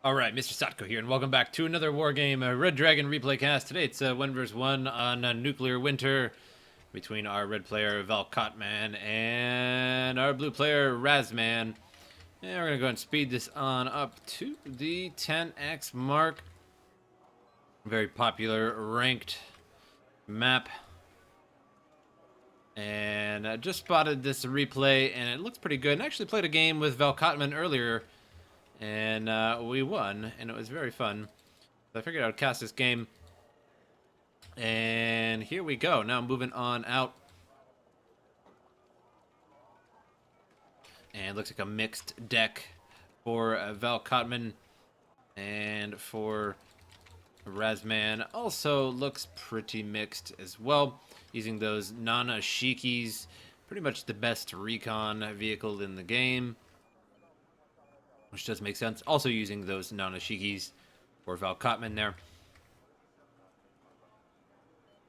Alright, MrSotko here, and welcome back to another Wargame Red Dragon replay cast. Today it's 1 vs 1 on Nuclear Winter between our red player Valkotman and our blue player Razzman. And we're going to go and speed this on up to the 10x mark. Very popular ranked map. And I just spotted this replay, and it looks pretty good. And I actually played a game with Valkotman earlier, and we won, and it was very fun. So I figured I would cast this game, and here we go. Now moving on out, and it looks like a mixed deck for Valkotman, and for Razzman also looks pretty mixed as well, using those Nana Shikis, pretty much the best recon vehicle in the game, which does make sense. Also using those Nanashikis for Valkotman there.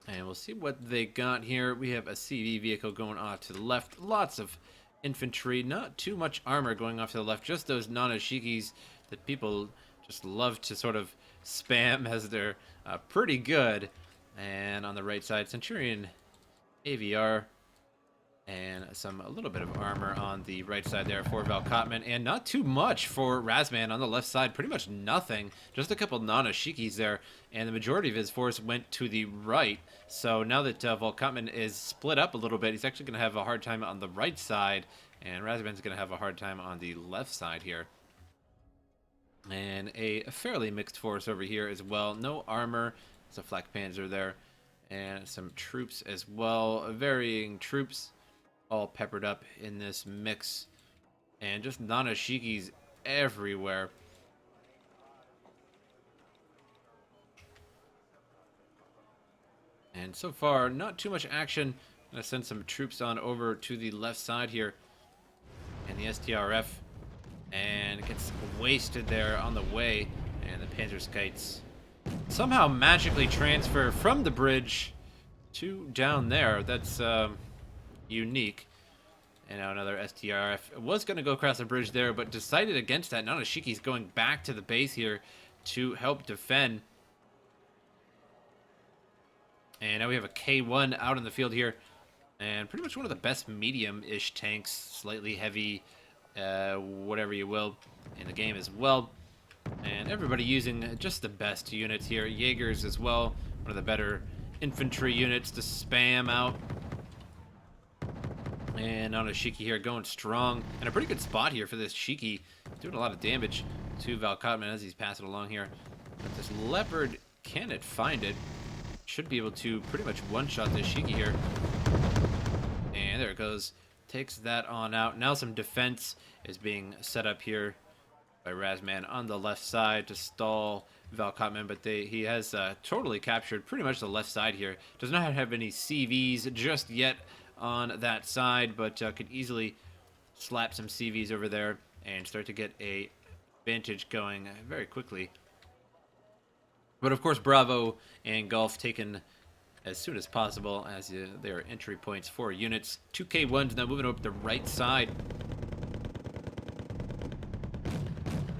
And we'll see what they got here. We have a CV vehicle going off to the left. Lots of infantry. Not too much armor going off to the left. Just those Nanashikis that people just love to sort of spam as they're pretty good. And on the right side, Centurion AVR. And a little bit of armor on the right side there for Valkotman, and not too much for Razzman on the left side. Pretty much nothing. Just a couple Nanashikis there, and the majority of his force went to the right. So now that Valkotman is split up a little bit, he's actually going to have a hard time on the right side, and Razzman's going to have a hard time on the left side here. And a fairly mixed force over here as well. No armor. It's a flak panzer there, and some troops as well. Varying troops, all peppered up in this mix, and just Nanashikis everywhere. And so far, not too much action. I'm gonna send some troops on over to the left side here, and the STRF, and it gets wasted there on the way, and the Panzerskites somehow magically transfer from the bridge to down there. That's unique. And now another STRF was going to go across the bridge there, but decided against that. Nanashiki's going back to the base here to help defend. And now we have a K1 out in the field here, and pretty much one of the best medium-ish tanks, slightly heavy, whatever you will, in the game as well. And everybody using just the best units here. Jaegers as well, one of the better infantry units to spam out. And Nanashiki here going strong, and a pretty good spot here for this Shiki, doing a lot of damage to Valkotman as he's passing along here. But this Leopard, can it find it? Should be able to pretty much one-shot this Shiki here. And there it goes. Takes that on out. Now some defense is being set up here by Razzman on the left side to stall Valkotman, but he has totally captured pretty much the left side here. Does not have any CVs just yet on that side, but could easily slap some CVs over there and start to get a advantage going very quickly. But of course, Bravo and Golf taken as soon as possible, as they are entry points for units. 2K1s now moving over the right side,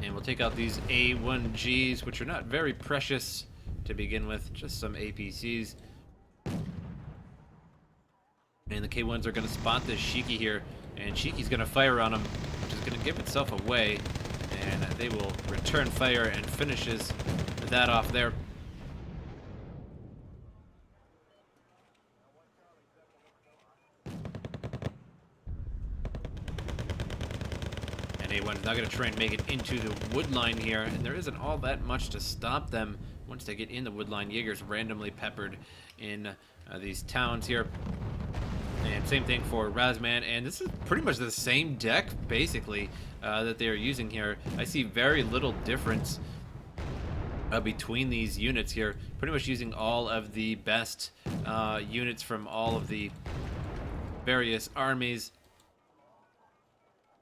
and we'll take out these A1Gs, which are not very precious to begin with, just some APCs. And the K1s are going to spot this Shiki here, and Shiki's going to fire on him, which is going to give itself away, and they will return fire and finishes that off there. And A1's now going to try and make it into the wood line here, and there isn't all that much to stop them once they get in the wood line. Jaeger's randomly peppered in these towns here. And same thing for Razzman, and this is pretty much the same deck, basically, that they are using here. I see very little difference between these units here. Pretty much using all of the best units from all of the various armies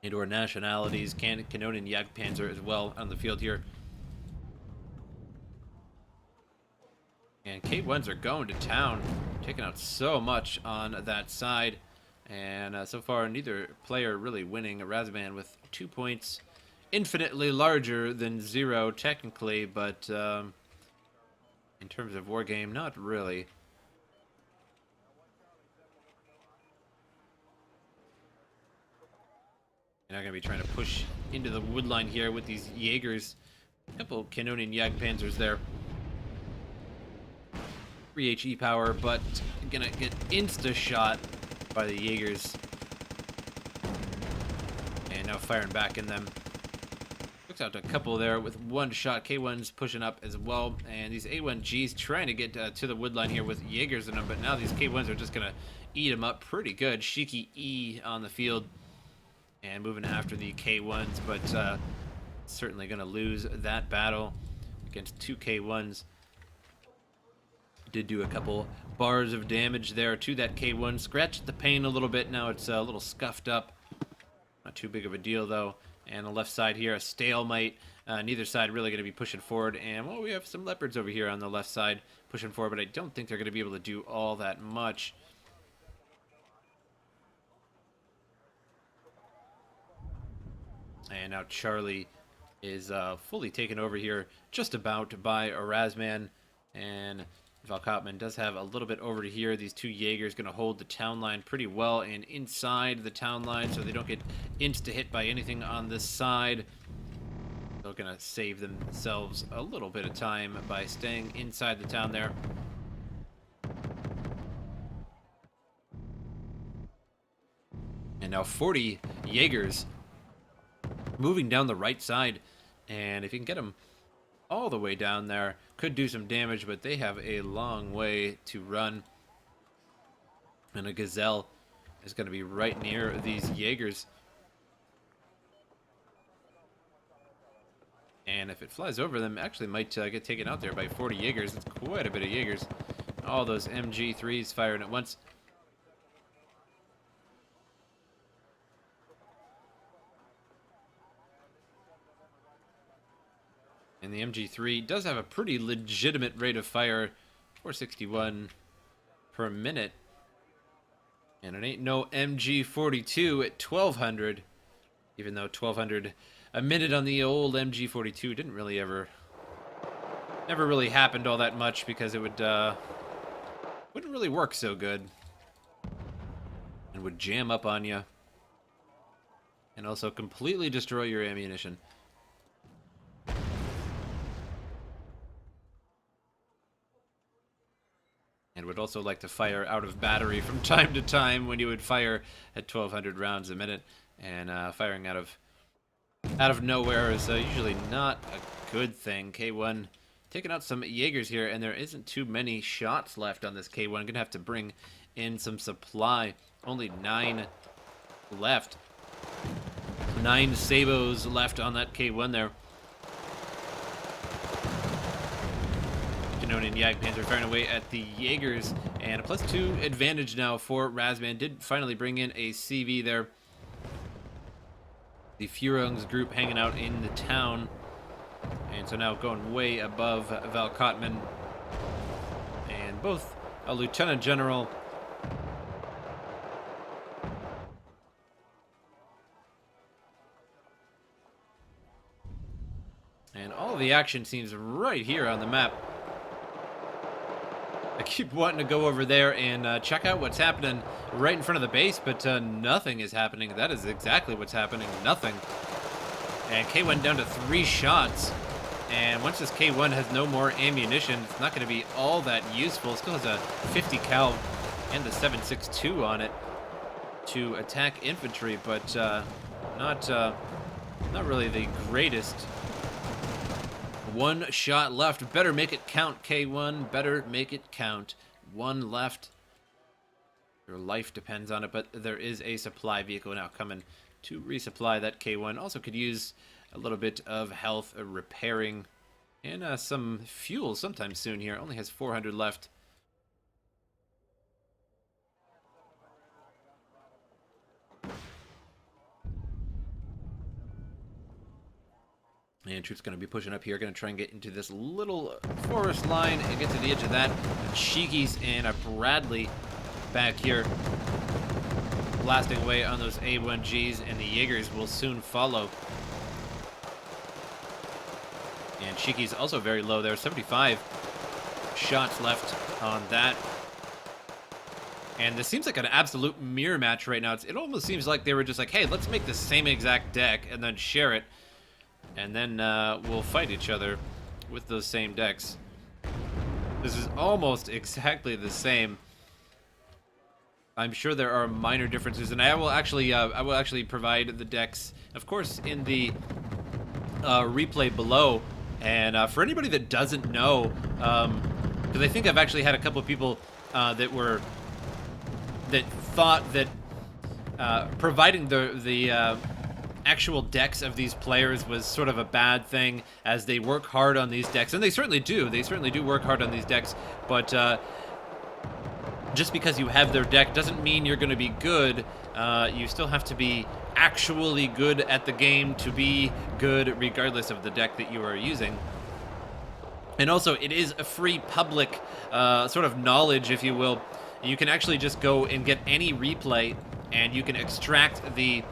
and/or nationalities. Canonian Jagdpanzer as well on the field here. And K1s are going to town, taking out so much on that side. And so far, neither player really winning. Razzman with 2 points, infinitely larger than 0 technically, but in terms of Wargame, not really. And I'm going to be trying to push into the wood line here with these Jaegers. A couple Canonian Jagdpanzers there. 3 HE power, but gonna get insta-shot by the Jaegers. And now firing back in them. Looks out to a couple there with 1 shot. K1's pushing up as well. And these A1Gs trying to get to the wood line here with Jaegers in them, but now these K1s are just gonna eat them up pretty good. Shiki E on the field. And moving after the K1s, but certainly going to lose that battle against 2 K1s. Did do a couple bars of damage there to that K1. Scratched the paint a little bit. Now it's a little scuffed up. Not too big of a deal, though. And on the left side here, a stalemate. Neither side really going to be pushing forward. And, well, we have some leopards over here on the left side pushing forward, but I don't think they're going to be able to do all that much. And now Charlie is fully taken over here, just about by Razzman. And Valkotman does have a little bit over to here. These 2 Jaegers going to hold the town line pretty well and inside the town line so they don't get insta-hit by anything on this side. They're going to save themselves a little bit of time by staying inside the town there. And now 40 Jaegers moving down the right side, and if you can get them all the way down there, could do some damage, but they have a long way to run. And a Gazelle is going to be right near these Jaegers. And if it flies over them, actually might get taken out there by 40 Jaegers. It's quite a bit of Jaegers. All those MG3s firing at once. And the MG3 does have a pretty legitimate rate of fire, 461 per minute. And it ain't no MG42 at 1200, even though 1200 a minute on the old MG42 didn't really never really happened all that much because it wouldn't really work so good and would jam up on you and also completely destroy your ammunition. And would also like to fire out of battery from time to time when you would fire at 1200 rounds a minute. And firing out of nowhere is usually not a good thing. K1 taking out some Jaegers here, and there isn't too many shots left on this K1. Gonna have to bring in some supply. Only 9 left. 9 Sabos left on that K1 there. Canonian Jagdpanzer firing away at the Jaegers, and a +2 advantage now for Razzman. Did finally bring in a CV there. The Furungs group hanging out in the town, and so now going way above Valkotman, and both a Lieutenant General and all the action seems right here on the map. I keep wanting to go over there and check out what's happening right in front of the base, but nothing is happening. That is exactly what's happening. Nothing. And K1 down to 3 shots. And once this K1 has no more ammunition, it's not going to be all that useful. It still has a 50 cal and the 7.62 on it to attack infantry, but not really the greatest. 1 shot left. Better make it count, K1. Better make it count. 1 left. Your life depends on it, but there is a supply vehicle now coming to resupply that K1. Also could use a little bit of health repairing and some fuel sometime soon here. Only has 400 left. And troops going to be pushing up here, going to try and get into this little forest line and get to the edge of that. Shikis and a Bradley back here blasting away on those A1Gs, and the Jaegers will soon follow. And Shiki's also very low there, 75 shots left on that. And this seems like an absolute mirror match right now. It almost seems like they were just like, hey, let's make the same exact deck and then share it. And then we'll fight each other with those same decks. This is almost exactly the same. I'm sure there are minor differences, and I will actually provide the decks, of course, in the replay below. And for anybody that doesn't know, because I think I've actually had a couple of people that thought that providing the actual decks of these players was sort of a bad thing, as they work hard on these decks, and they certainly do. They certainly do work hard on these decks, but just because you have their deck doesn't mean you're going to be good. You still have to be actually good at the game to be good, regardless of the deck that you are using. And also, it is a free public sort of knowledge, if you will. You can actually just go and get any replay, and you can extract the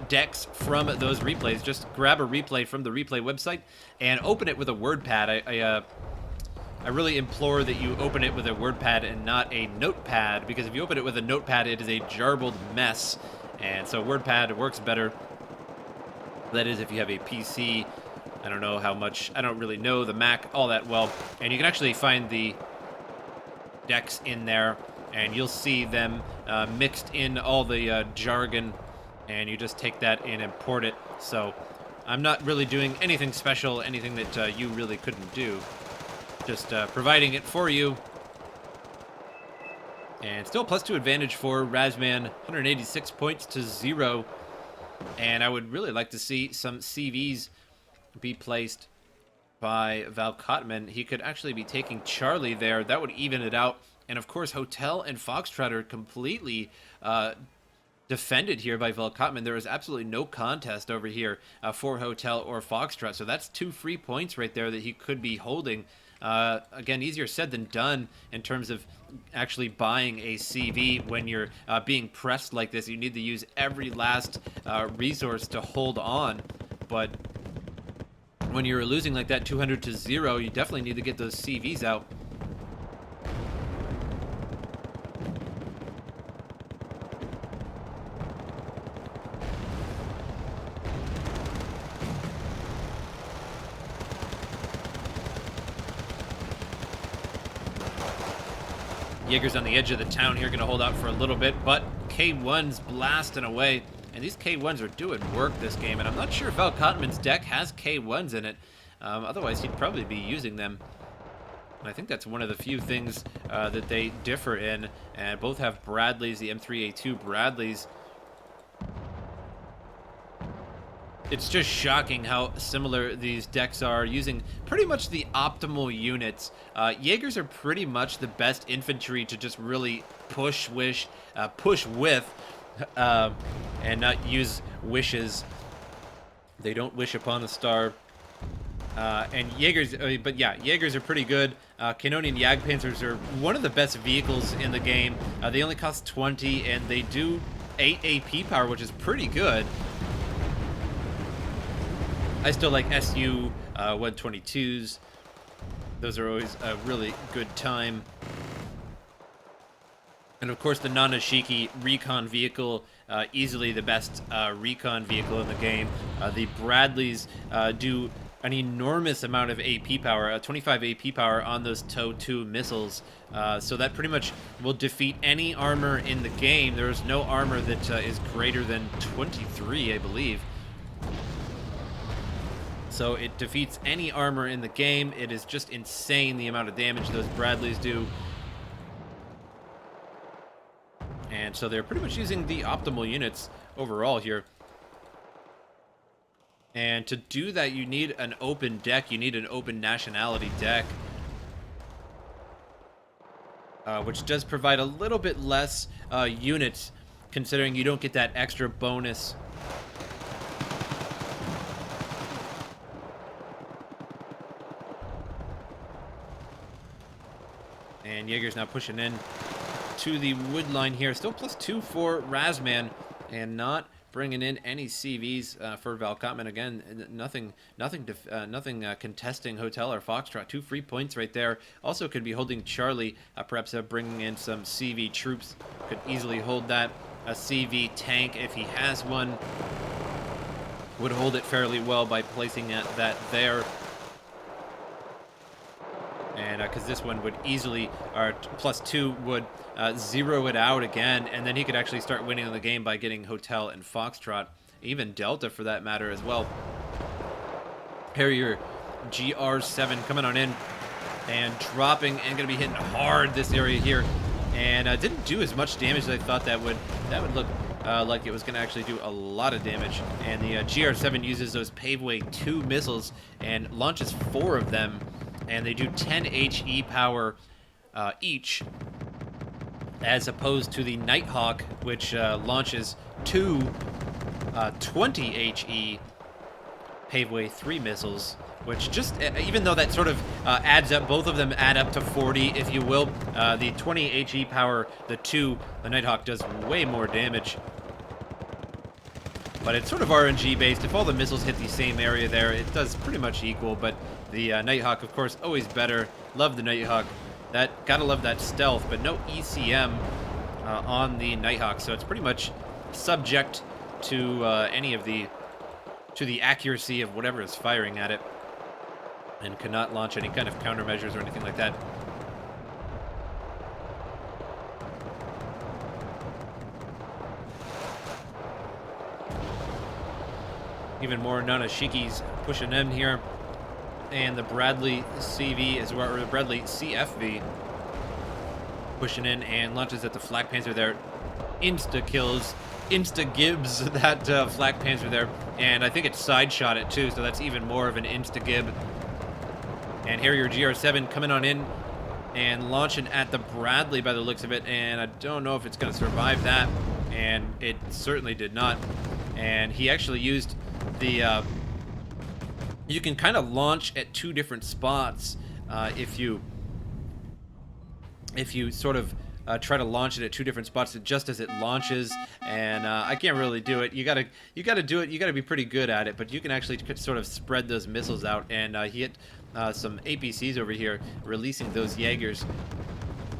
decks from those replays. Just grab a replay from the replay website and open it with a WordPad. I really implore that you open it with a WordPad and not a notepad, because if you open it with a notepad, it is a jarbled mess. And so WordPad works better. That is, if you have a PC. I don't know how much, I don't really know the Mac all that well. And you can actually find the decks in there, and you'll see them mixed in all the jargon, and you just take that and import it. So I'm not really doing anything special, anything that you really couldn't do. Just providing it for you. And still +2 advantage for Razzman, 186 points to 0. And I would really like to see some CVs be placed by Valkotman. He could actually be taking Charlie there. That would even it out. And of course, Hotel and Foxtrot are completely defended here by Valkotman. There is absolutely no contest over here for Hotel or Foxtrot. So that's 2 free points right there that he could be holding. Again, easier said than done in terms of actually buying a CV when you're being pressed like this. You need to use every last resource to hold on. But when you're losing like that 200 to 0, you definitely need to get those CVs out. Jaeger's on the edge of the town here, going to hold out for a little bit, but K1's blasting away, and these K1s are doing work this game, and I'm not sure if Valkotman's deck has K1s in it. Otherwise, he'd probably be using them. And I think that's one of the few things that they differ in, and both have Bradleys, the M3A2 Bradleys. It's just shocking how similar these decks are, using pretty much the optimal units. Jaegers are pretty much the best infantry to just really push with, and not use wishes. They don't wish upon a star. And Jaegers, but yeah, Jaegers are pretty good. Canonian Jagdpanzers are one of the best vehicles in the game. They only cost 20, and they do 8 AP power, which is pretty good. I still like SU 122s. Those are always a really good time. And of course, the Nanashiki recon vehicle, easily the best recon vehicle in the game. The Bradleys do an enormous amount of AP power, 25 AP power on those TOW 2 missiles. So that pretty much will defeat any armor in the game. There is no armor that is greater than 23, I believe. So it defeats any armor in the game. It is just insane the amount of damage those Bradleys do. And so they're pretty much using the optimal units overall here. And to do that, you need an open deck. You need an open nationality deck. Which does provide a little bit less units, considering you don't get that extra bonus. And Jaeger's now pushing in to the wood line here. Still +2 for Razzman, and not bringing in any CVs for Valkotman. Again, nothing contesting Hotel or Foxtrot. 2 free points right there. Also could be holding Charlie, perhaps bringing in some CV troops. Could easily hold that. A CV tank, if he has one, would hold it fairly well by placing that there. And because this one would easily, or +2 would zero it out again, and then he could actually start winning the game by getting Hotel and Foxtrot, even Delta for that matter as well. Harrier GR7 coming on in and dropping, and going to be hitting hard this area here, and didn't do as much damage as I thought that would. That would look like it was going to actually do a lot of damage. And the GR7 uses those Paveway 2 missiles and launches 4 of them. And they do 10 HE power each, as opposed to the Nighthawk, which launches 2 20 HE Paveway 3 missiles, which just, even though that sort of adds up, both of them add up to 40, if you will. The 20 HE power, the Nighthawk does way more damage. But it's sort of RNG based. If all the missiles hit the same area there, it does pretty much equal. But the Nighthawk, of course, always better. Love the Nighthawk. Gotta love that stealth, but no ECM on the Nighthawk, so it's pretty much subject to the accuracy of whatever is firing at it, and cannot launch any kind of countermeasures or anything like that. Even more Nanashikis pushing in here. And the Bradley CV as well, or the Bradley CFV pushing in and launches at the Flak Panzer there. Insta-kills, insta-gibs that Flak Panzer there. And I think it side-shot it too, so that's even more of an insta-gib. And Harrier GR7 coming on in and launching at the Bradley by the looks of it. And I don't know if it's going to survive that. And it certainly did not. And he actually used the you can kind of launch at 2 different spots if you sort of try to launch it at 2 different spots just as it launches. And I can't really do it. You gotta do it. You gotta be pretty good at it, but you can actually sort of spread those missiles out. And he hit some APCs over here, releasing those Jaegers,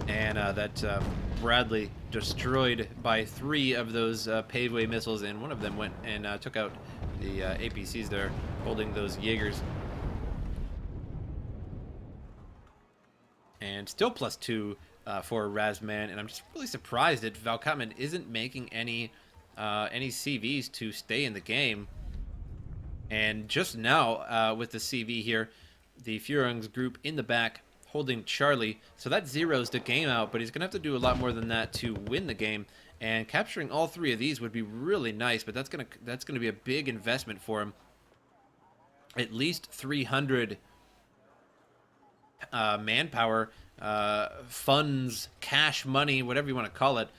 and that Bradley destroyed by 3 of those Paveway missiles, and one of them went and took out the APCs there, holding those Jaegers. And still +2 for Razzman, and I'm just really surprised that Valkotman isn't making any CVs to stay in the game. And just now, with the CV here, the Führungs group in the back holding Charlie, so that zeroes the game out, but he's gonna have to do a lot more than that to win the game. And capturing all 3 of these would be really nice, but that's gonna be a big investment for him. At least 300 manpower, funds, cash money, whatever you want to call it,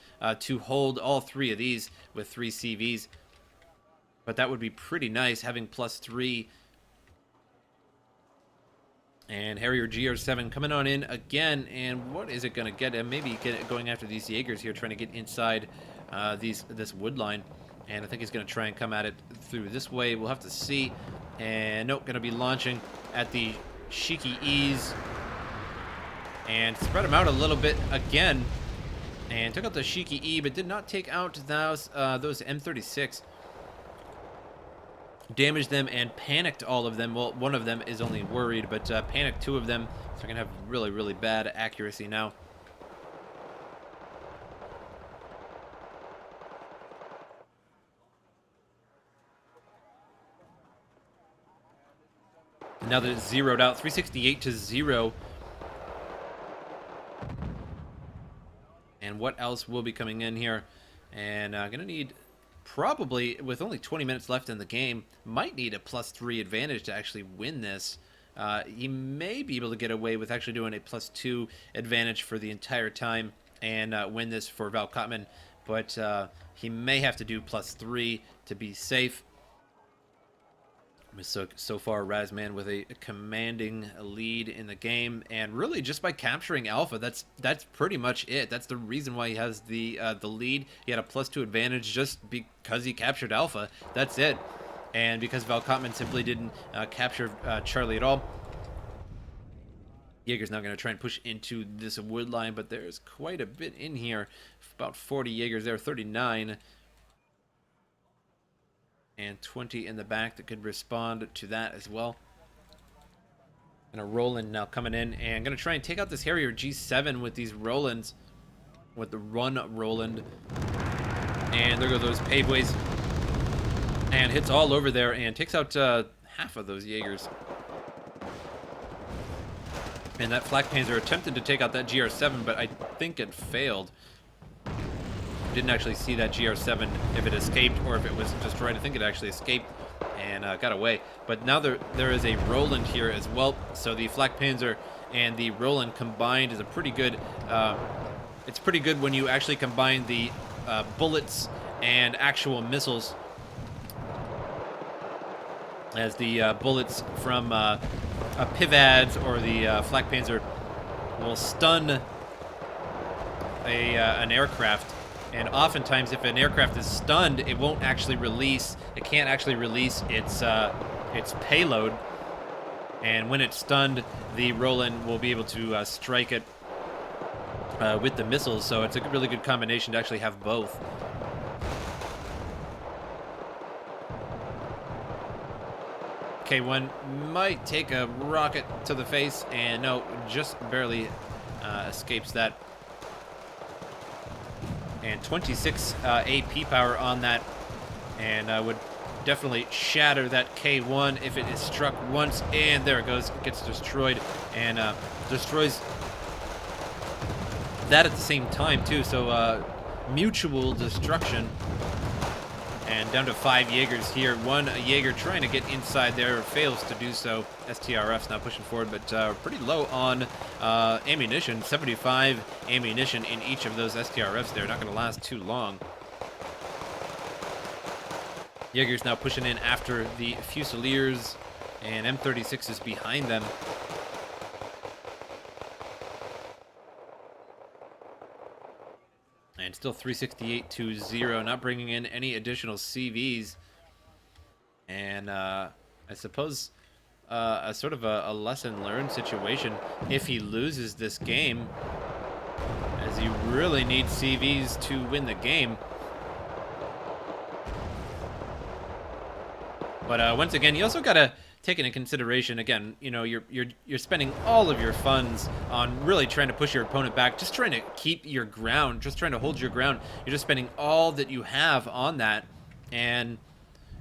to hold all 3 of these with 3 CVs. But that would be pretty nice, having +3. And Harrier GR7 coming on in again, and what is it going to get him? Maybe going after these Jaegers here, trying to get inside this wood line. And I think he's going to try and come at it through this way. We'll have to see. And nope, going to be launching at the Shiki E's. And spread them out a little bit again. And took out the Shiki E, but did not take out those M36. Damaged them and panicked all of them. Well, one of them is only worried, but panicked 2 of them. So we're going to have really, really bad accuracy now. Now that it's zeroed out, 368 to 0. And what else will be coming in here? And going to need, probably, with only 20 minutes left in the game, might need a +3 advantage to actually win this. He may be able to get away with actually doing a +2 advantage for the entire time and win this for Valkotman. But he may have to do +3 to be safe. So far, Razzman with a commanding lead in the game, and really just by capturing Alpha, that's pretty much it. That's the reason why he has the lead. He had a +2 advantage just because he captured Alpha. That's it, and because Valkotman simply didn't capture Charlie at all. Jaeger's now going to try and push into this wood line, but there's quite a bit in here. About 40 Jaegers there, 39. And 20 in the back that could respond to that as well. And a Roland now coming in, and going to try and take out this Harrier G7 with these Rolands, with the run Roland. And there go those paveways, and hits all over there and takes out half of those Jaegers. And that Flak Panzer attempted to take out that GR7, but I think it failed. Didn't actually see that GR7 if it escaped or if it was destroyed. I think it actually escaped and got away. But now there is a Roland here as well. So the Flak Panzer and the Roland combined is a pretty good. It's pretty good when you actually combine the bullets and actual missiles. As the bullets from Pivads or the Flak Panzer will stun an aircraft. And oftentimes, if an aircraft is stunned, it won't actually release. It can't actually release its payload. And when it's stunned, the Roland will be able to strike it with the missiles. So it's a really good combination to actually have both. K1 might take a rocket to the face, and no, just barely escapes that. And 26 AP power on that, and would definitely shatter that K1 if it is struck once. And there it goes, it gets destroyed, and destroys that at the same time too. So mutual destruction. And down to 5 Jaegers here. One Jaeger trying to get inside there, fails to do so. STRF's now pushing forward, but pretty low on ammunition. 75 ammunition in each of those STRFs there. Not going to last too long. Jaeger's now pushing in after the Fusiliers, and M36 is behind them. And still 368-0, not bringing in any additional CVs. And I suppose a sort of a lesson learned situation if he loses this game, as he really needs CVs to win the game. But once again, you also got to take into consideration, again, you know, you're spending all of your funds on really trying to push your opponent back, just trying to keep your ground, just trying to hold your ground. You're just spending all that you have on that, and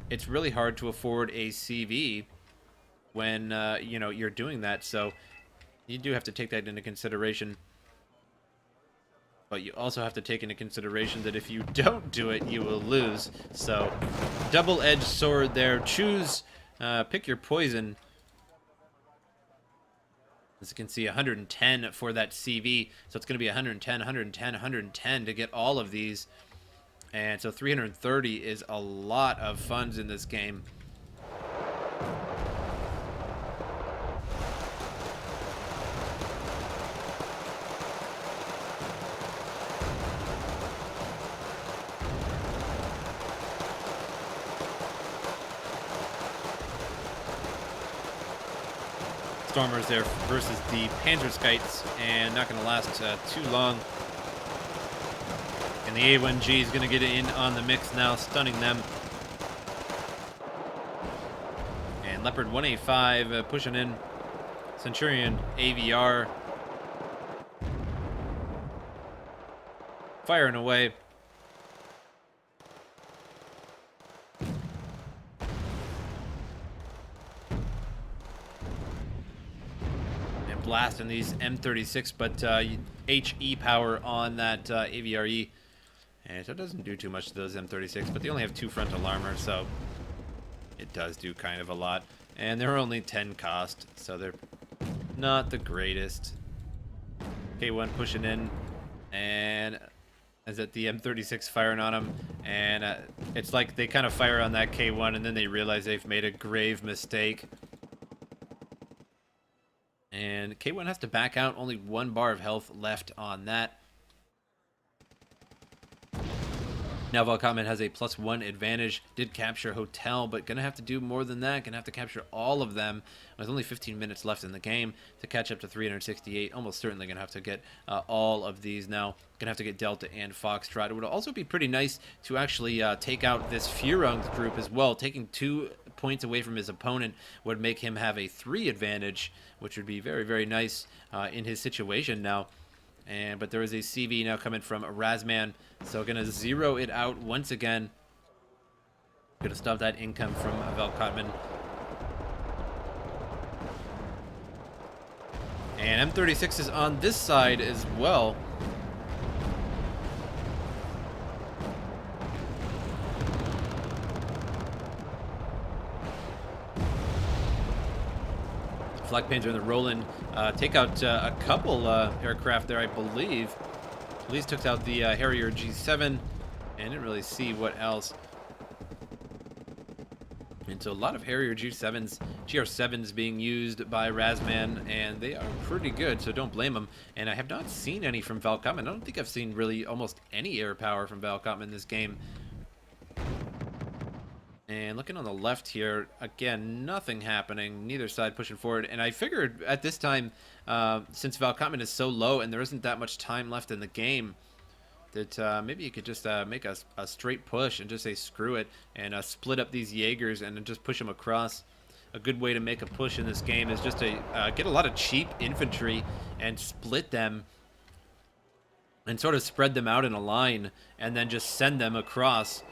it's really hard to afford a CV when you know, you're doing that. So you do have to take that into consideration. But you also have to take into consideration that if you don't do it, you will lose. So double-edged sword there. Choose. Pick your poison. As you can see, 110 for that CV. So it's going to be 110, 110, 110 to get all of these. And so 330 is a lot of funds in this game. Stormers there versus the Panzerskites, and not going to last too long. And the A1G is going to get in on the mix now, stunning them. And Leopard 185 pushing in. Centurion AVR firing away. Blasting these M36, but HE power on that AVRE, and so it doesn't do too much to those M36, but they only have 2 frontal armor, so it does do kind of a lot. And they're only 10 cost, so they're not the greatest. K1 pushing in, and As at the M36 firing on him, and it's like they kind of fire on that K1 and then they realize they've made a grave mistake. And K1 has to back out, only 1 bar of health left on that. Now Valkotman has a +1 advantage, did capture Hotel, but gonna have to do more than that, gonna have to capture all of them. With only 15 minutes left in the game to catch up to 368, almost certainly gonna have to get all of these now. Gonna have to get Delta and Foxtrot. It would also be pretty nice to actually take out this Furung group as well. Taking 2 points away from his opponent would make him have a 3 advantage, which would be very, very nice in his situation now. But there is a CV now coming from Razzman, so gonna zero it out once again. Gonna stop that income from Valkotman. And M36 is on this side as well. Flak Painter and the Roland take out a couple aircraft there, I believe. Police took out the Harrier G7 and didn't really see what else. And so a lot of Harrier G7s, GR7s being used by Razzman, and they are pretty good, so don't blame them. And I have not seen any from Valkotman. I don't think I've seen really almost any air power from Valkotman in this game. And looking on the left here, again, nothing happening. Neither side pushing forward. And I figured at this time, since Valkotman is so low and there isn't that much time left in the game, that maybe you could just make a straight push and just say screw it and split up these Jaegers and then just push them across. A good way to make a push in this game is just to get a lot of cheap infantry and split them and sort of spread them out in a line and then just send them across.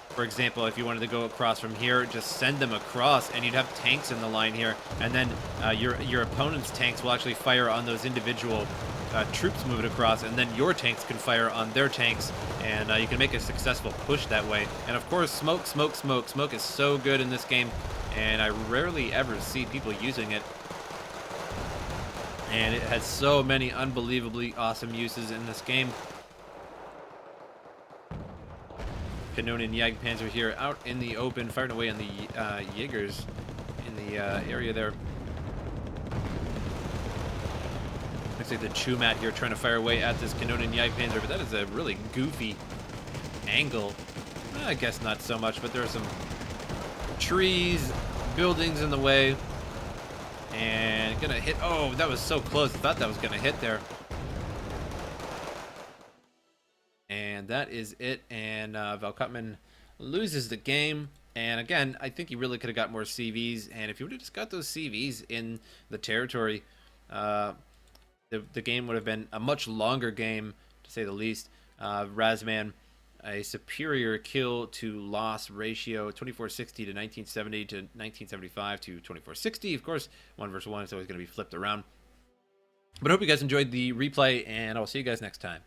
For example, if you wanted to go across from here, just send them across, and you'd have tanks in the line here, and then your opponent's tanks will actually fire on those individual troops moving across, and then your tanks can fire on their tanks, and you can make a successful push that way. And of course, smoke. Smoke is so good in this game, and I rarely ever see people using it. And it has so many unbelievably awesome uses in this game. Canonian Jagdpanzer here out in the open, firing away on the Jaegers in the area there. Looks like the Chumat here trying to fire away at this Canonian Jagdpanzer, but that is a really goofy angle. I guess not so much, but there are some trees, buildings in the way. And gonna hit. Oh, that was so close. I thought that was gonna hit there. And that is it, and Valkotman loses the game. And again, I think he really could have got more CVs, and if he would have just got those CVs in the territory, the game would have been a much longer game, to say the least. Razzman, a superior kill to loss ratio, 2460 to 1970 to 1975 to 2460. Of course, 1 versus 1 is always going to be flipped around. But I hope you guys enjoyed the replay, and I'll see you guys next time.